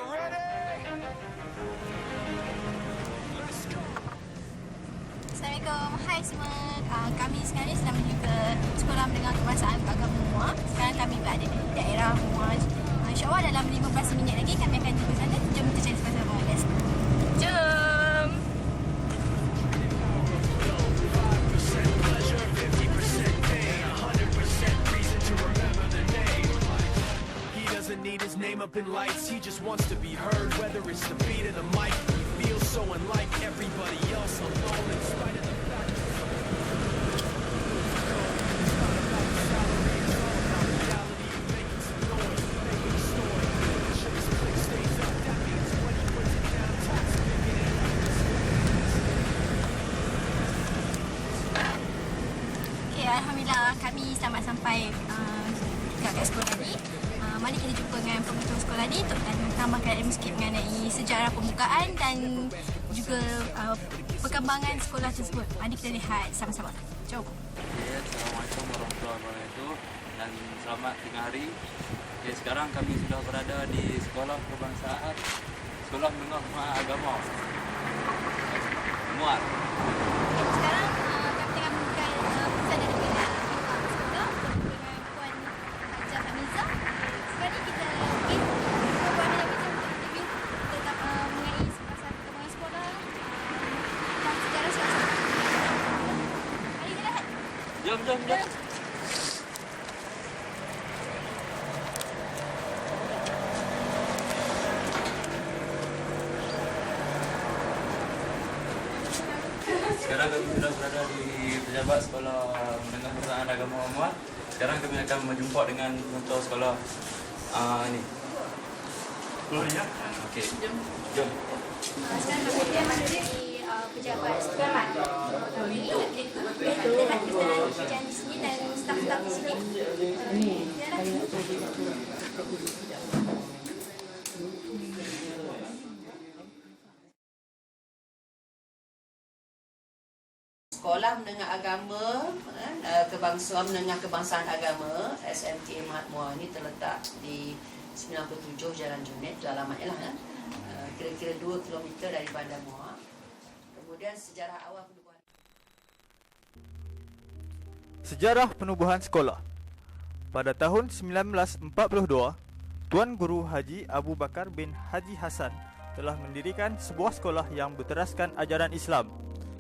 Assalamualaikum, hai semua. Kami sekarang ni sedang menuju ke Sekolah Menengah Kebangsaan Agama Muar. Sekarang kami berada di daerah Muar. InsyaAllah dalam 15 minit lagi kami akan tiba sana. Jom kita cari sama-sama. Let's go. Jom! Doesn't need his name up in lights, he just wants to be heard. Whether it's the beat of the mic, he feels so unlike everybody else, alone in spite of the fact Okay, Alhamdulillah kami selamat sampai kat sekolah ni. Mari kita jumpa dengan pengetua sekolah ni untuk tambahkan ilmu sikit mengenai sejarah pembukaan dan juga perkembangan sekolah tersebut. Mari kita lihat sama-sama. Jom. Okay, Assalamualaikum warahmatullahi wabarakatuh dan selamat tengah hari. Okay, sekarang kami sudah berada di Sekolah Kebangsaan Sekolah Menengah Agama Muar. Sekarang kami tengah memberikan pesan daripada pihak sekolah dengan Puan Hajah Hamizah. Sekarang ni kita pergi Puan Hajah Hamizah untuk interview tentang mengenai pasal perkembangan sekolah dan sejarah sekolah. Mari kita lihat. Jom. Sekarang kami sudah berada di pejabat Sekolah Menengah Kebangsaan Agama Muar. Sekarang kami akan berjumpa dengan pengetua sekolah ini. Okey. Jom. Sekarang kami berada di pejabat sekolah. Kita lihat pekerjaan di sini dan staf-staf di sini. Sekolah Menengah Agama Kebangsaan Menengah Kebangsaan Agama SMK Mahat Muar ini terletak di 97 Jalan Junaid, itu alamatnya lah, kira-kira 2 km dari Bandar Muar. Kemudian sejarah awal penubuhan. Sejarah penubuhan sekolah. Pada tahun 1942, Tuan Guru Haji Abu Bakar bin Haji Hassan telah mendirikan sebuah sekolah yang berteraskan ajaran Islam.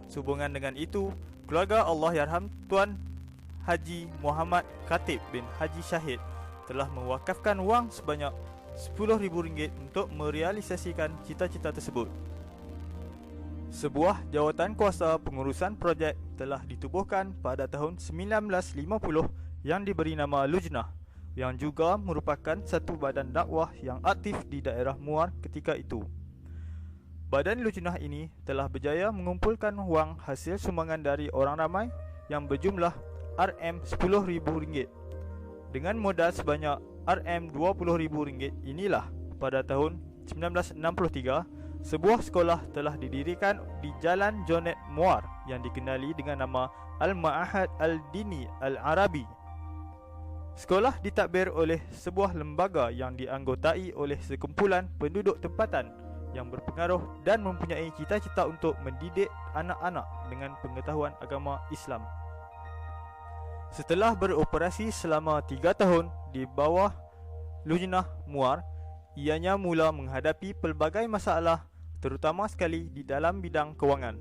Sehubungan dengan itu, keluarga Allahyarham Tuan Haji Muhammad Khatib bin Haji Syahid telah mewakafkan wang sebanyak RM10,000 untuk merealisasikan cita-cita tersebut. Sebuah jawatan kuasa pengurusan projek telah ditubuhkan pada tahun 1950 yang diberi nama Lujnah, yang juga merupakan satu badan dakwah yang aktif di daerah Muar ketika itu. Badan Lujnah ini telah berjaya mengumpulkan wang hasil sumbangan dari orang ramai yang berjumlah RM10,000. Dengan modal sebanyak RM20,000 inilah pada tahun 1963 sebuah sekolah telah didirikan di Jalan Junaid Muar yang dikenali dengan nama Al-Ma'ahad Al-Dini Al-Arabi. Sekolah ditadbir oleh sebuah lembaga yang dianggotai oleh sekumpulan penduduk tempatan yang berpengaruh dan mempunyai cita-cita untuk mendidik anak-anak dengan pengetahuan agama Islam. Setelah beroperasi selama 3 tahun di bawah Lujnah Muar, ianya mula menghadapi pelbagai masalah, terutama sekali di dalam bidang kewangan.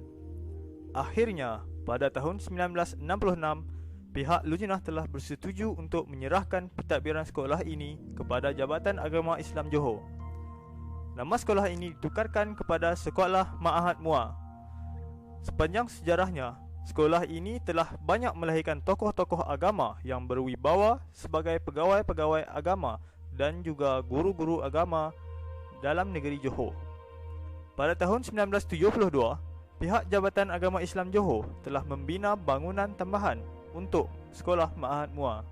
Akhirnya, pada tahun 1966, pihak Lujnah telah bersetuju untuk menyerahkan pentadbiran sekolah ini kepada Jabatan Agama Islam Johor. Nama sekolah ini ditukarkan kepada Sekolah Ma'ahad Muar. Sepanjang sejarahnya, sekolah ini telah banyak melahirkan tokoh-tokoh agama yang berwibawa sebagai pegawai-pegawai agama dan juga guru-guru agama dalam negeri Johor. Pada tahun 1972, pihak Jabatan Agama Islam Johor telah membina bangunan tambahan untuk Sekolah Ma'ahad Muar.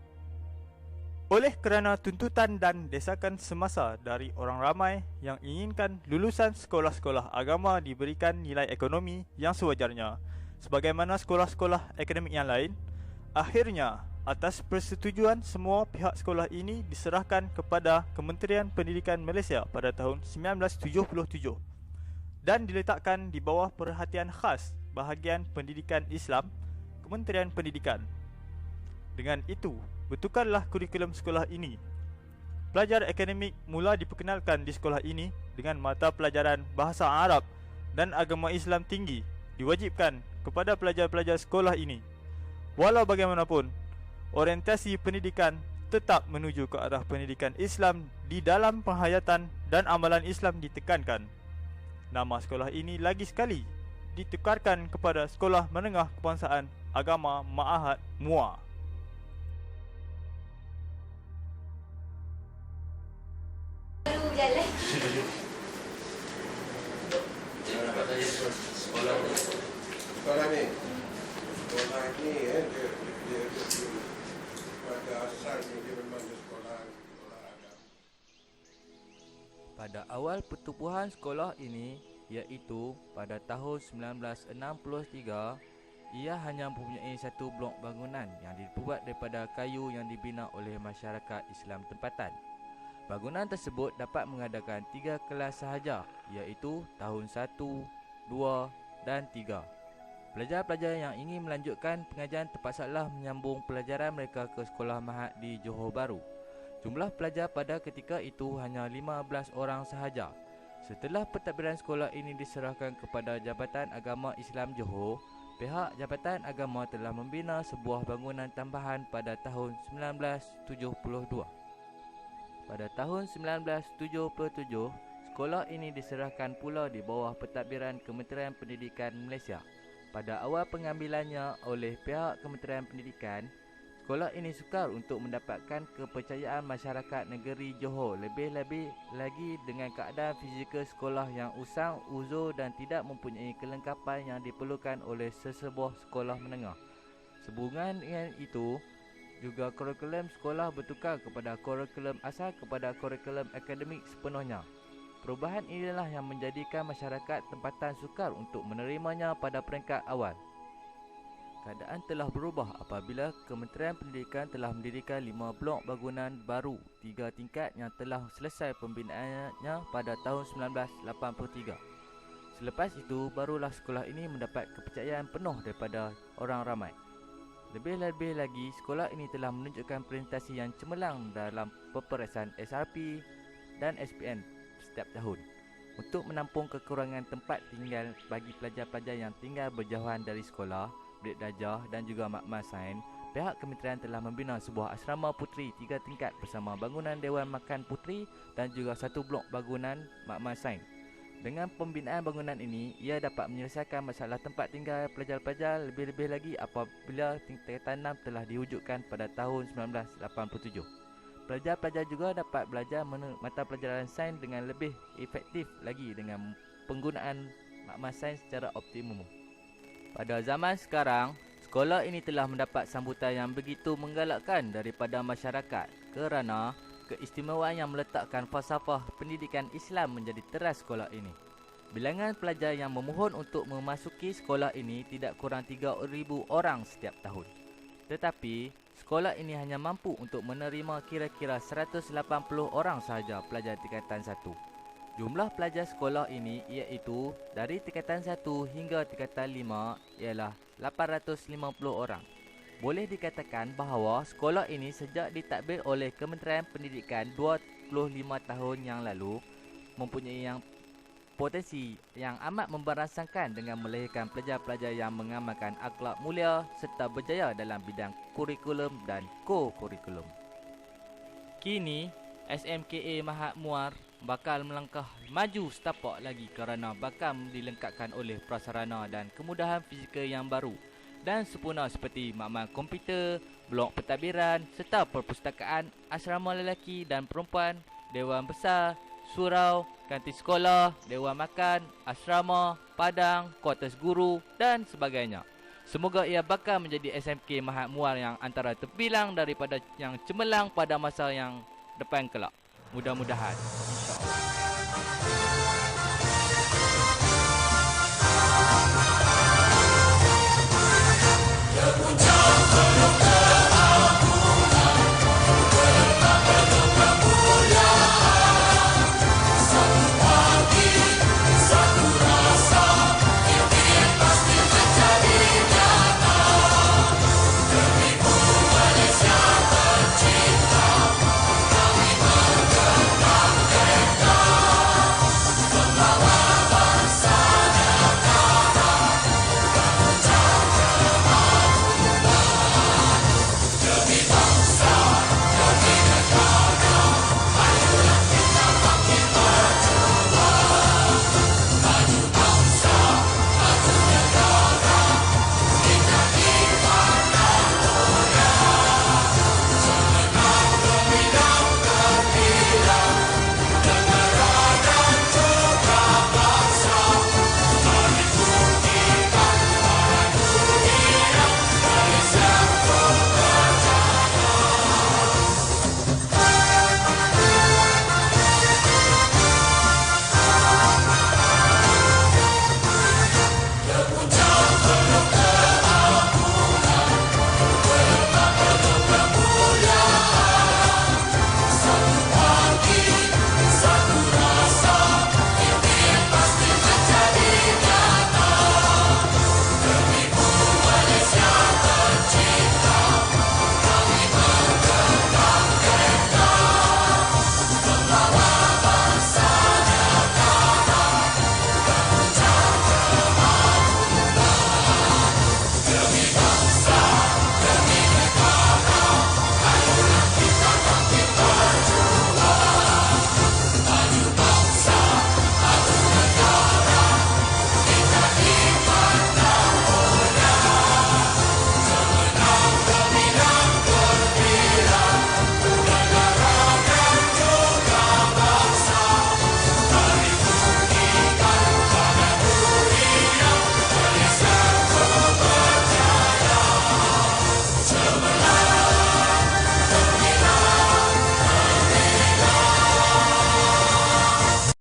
Oleh kerana tuntutan dan desakan semasa dari orang ramai yang inginkan lulusan sekolah-sekolah agama diberikan nilai ekonomi yang sewajarnya sebagaimana sekolah-sekolah akademik yang lain, akhirnya Atas persetujuan semua pihak sekolah ini diserahkan kepada Kementerian Pendidikan Malaysia pada tahun 1977 dan diletakkan di bawah perhatian khas bahagian Pendidikan Islam, Kementerian Pendidikan. Dengan itu, bertukarlah kurikulum sekolah ini. Pelajar akademik mula diperkenalkan di sekolah ini dengan mata pelajaran Bahasa Arab dan Agama Islam tinggi diwajibkan kepada pelajar-pelajar sekolah ini. Walau bagaimanapun, orientasi pendidikan tetap menuju ke arah pendidikan Islam di dalam penghayatan dan amalan Islam ditekankan. Nama sekolah ini lagi sekali ditukarkan kepada Sekolah Menengah Kebangsaan Agama Ma'had MUA. Baru jalan. Sekolah ni dia pada asalnya dia memang sekolah agama. Pada awal pertubuhan sekolah ini, iaitu pada tahun 1963, ia hanya mempunyai satu blok bangunan yang dibuat daripada kayu yang dibina oleh masyarakat Islam tempatan. Bangunan tersebut dapat mengadakan 3 kelas sahaja, iaitu tahun 1, 2 dan 3. Pelajar-pelajar yang ingin melanjutkan pengajian terpaksalah menyambung pelajaran mereka ke sekolah Mahat di Johor Bahru. Jumlah pelajar pada ketika itu hanya 15 orang sahaja. Setelah pentadbiran sekolah ini diserahkan kepada Jabatan Agama Islam Johor, pihak Jabatan Agama telah membina sebuah bangunan tambahan pada tahun 1972. Pada tahun 1977, sekolah ini diserahkan pula di bawah pentadbiran Kementerian Pendidikan Malaysia. Pada awal pengambilannya oleh pihak Kementerian Pendidikan, sekolah ini sukar untuk mendapatkan kepercayaan masyarakat negeri Johor, lebih-lebih lagi dengan keadaan fizikal sekolah yang usang, uzur dan tidak mempunyai kelengkapan yang diperlukan oleh sesebuah sekolah menengah. Sehubungan dengan itu, juga kurikulum sekolah bertukar kepada kurikulum asal kepada kurikulum akademik sepenuhnya. Perubahan inilah yang menjadikan masyarakat tempatan sukar untuk menerimanya pada peringkat awal. Keadaan telah berubah apabila Kementerian Pendidikan telah mendirikan 5 blok bangunan baru 3 tingkat yang telah selesai pembinaannya pada tahun 1983. Selepas itu, barulah sekolah ini mendapat kepercayaan penuh daripada orang ramai. Lebih-lebih lagi, sekolah ini telah menunjukkan presentasi yang cemerlang dalam peperiksaan SRP dan SPM setiap tahun. Untuk menampung kekurangan tempat tinggal bagi pelajar-pelajar yang tinggal berjauhan dari sekolah, bilik darjah dan juga makmal sains, pihak kementerian telah membina sebuah asrama puteri 3 tingkat bersama bangunan Dewan Makan Puteri dan juga 1 blok bangunan makmal sains. Dengan pembinaan bangunan ini, ia dapat menyelesaikan masalah tempat tinggal pelajar-pelajar, lebih-lebih lagi apabila tingkatan 6 telah diwujudkan pada tahun 1987. Pelajar-pelajar juga dapat belajar mata pelajaran sains dengan lebih efektif lagi dengan penggunaan makmal sains secara optimum. Pada zaman sekarang, sekolah ini telah mendapat sambutan yang begitu menggalakkan daripada masyarakat kerana keistimewaan yang meletakkan falsafah pendidikan Islam menjadi teras sekolah ini. Bilangan pelajar yang memohon untuk memasuki sekolah ini tidak kurang 3,000 orang setiap tahun. Tetapi, sekolah ini hanya mampu untuk menerima kira-kira 180 orang sahaja pelajar tingkatan 1. Jumlah pelajar sekolah ini iaitu dari tingkatan 1 hingga tingkatan 5 ialah 850 orang. Boleh dikatakan bahawa sekolah ini sejak ditadbir oleh Kementerian Pendidikan 25 tahun yang lalu mempunyai potensi yang amat memberangsangkan dengan melahirkan pelajar-pelajar yang mengamalkan akhlak mulia serta berjaya dalam bidang kurikulum dan ko-kurikulum. Kini, SMKA Mahat Muar bakal melangkah maju setapak lagi kerana bakal dilengkapkan oleh prasarana dan kemudahan fizikal yang baru dan sempurna seperti makmal komputer, blok pentadbiran serta perpustakaan, asrama lelaki dan perempuan, dewan besar, surau, kantin sekolah, dewan makan, asrama, padang, kuartus guru dan sebagainya. Semoga ia bakal menjadi SMK Mahat Muar yang antara terbilang daripada yang cemerlang pada masa yang depan kelak. Mudah-mudahan.